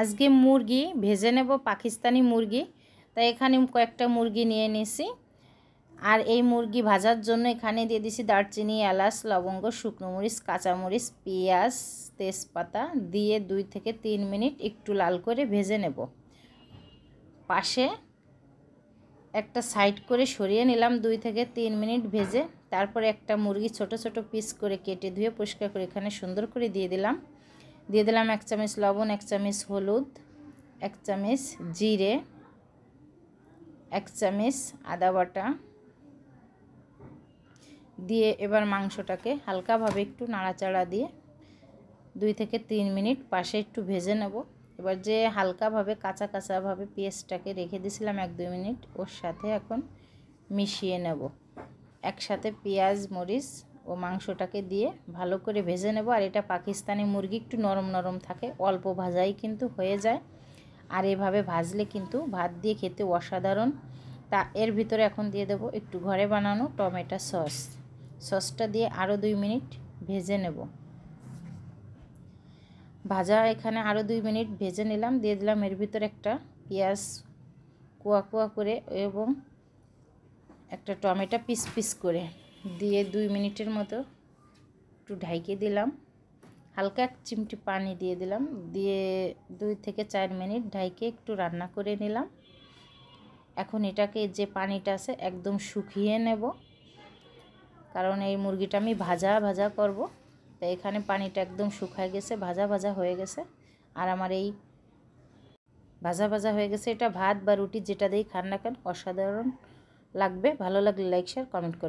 আজকে মুরগি ভেজে নেব, পাকিস্তানি মুরগি। তাই এখানে কয়েকটা মুরগি নিয়ে নিয়েছি। আর এই মুরগি ভাজার জন্য এখানে দিয়ে দিছি দারচিনি, এলাচ, লবঙ্গ, শুকনো মরিচ, কাঁচামরিচ, পেঁয়াজ, তেজপাতা দিয়ে 2 থেকে 3 মিনিট একটু লাল করে ভেজে নেব। পাশে একটা সাইড করে সরিয়ে নিলাম 2 থেকে 3 মিনিট ভেজে। তারপরে একটা মুরগি ছোট ছোট পিস করে কেটে ধুয়ে পরিষ্কার করে এখানে সুন্দর করে দিয়ে দিলাম 1 চামচ লবণ, 1 চামচ হলুদ, 1 চামচ জিরে, 1 চামচ আদা বাটা দিয়ে এবার মাংসটাকে হালকাভাবে একটু নাড়াচাড়া দিয়ে 2 থেকে 3 মিনিট পাশে একটু ভেজে নেব। এবার যে হালকাভাবে কাঁচা কাঁচাভাবে পেঁয়াজটাকে রেখে দিয়েছিলাম 1-2 মিনিট, ওর সাথে এখন মিশিয়ে নেব। একসাথে পেঁয়াজ, মরিচ ও মাংসটাকে দিয়ে ভালো করে ভেজে নেব। আর এটা পাকিস্তানি মুরগি, একটু নরম নরম থাকে, অল্প ভাজাই কিন্তু হয়ে যায়। আর এভাবে ভাজলে কিন্তু ভাত দিয়ে খেতে অসাধারণ। তা এর ভিতরে এখন দিয়ে দেব একটু ঘরে বানানো টমেটো সসটা দিয়ে আরও 2 মিনিট ভেজে নেব। ভাজা এখানে আরও 2 মিনিট ভেজে নিলাম। দিয়ে দিলাম এর ভিতরে একটা পেঁয়াজ কুয়া কুয়া করে এবং একটা টমেটো পিস পিস করে দিয়ে 2 মিনিটের মতো একটু ঢাইকে দিলাম। হালকা 1 চিমটি পানি দিয়ে দিলাম, দিয়ে 2 থেকে 4 মিনিট ঢাইকে একটু রান্না করে নিলাম। এখন এটাকে যে পানিটা আছে একদম শুকিয়ে নেব, কারণ এই মুরগিটা আমি ভাজা ভাজা করব। তাই এখানে পানিটা একদম শুকায় গেছে, ভাজা ভাজা হয়ে গেছে। আর আমার এই ভাজা ভাজা হয়ে গেছে। এটা ভাত বা রুটি যেটা দিয়েই খান না কেন অসাধারণ লাগবে। ভালো লাগলে লাইক, শেয়ার, কমেন্ট করুন।